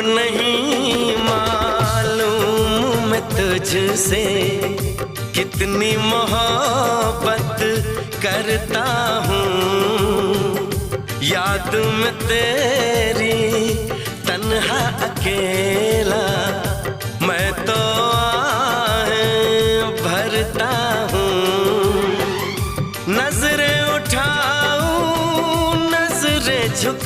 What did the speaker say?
नहीं मालूम मैं तुझसे कितनी मोहब्बत करता हूँ। याद में तेरी तन्हा अकेला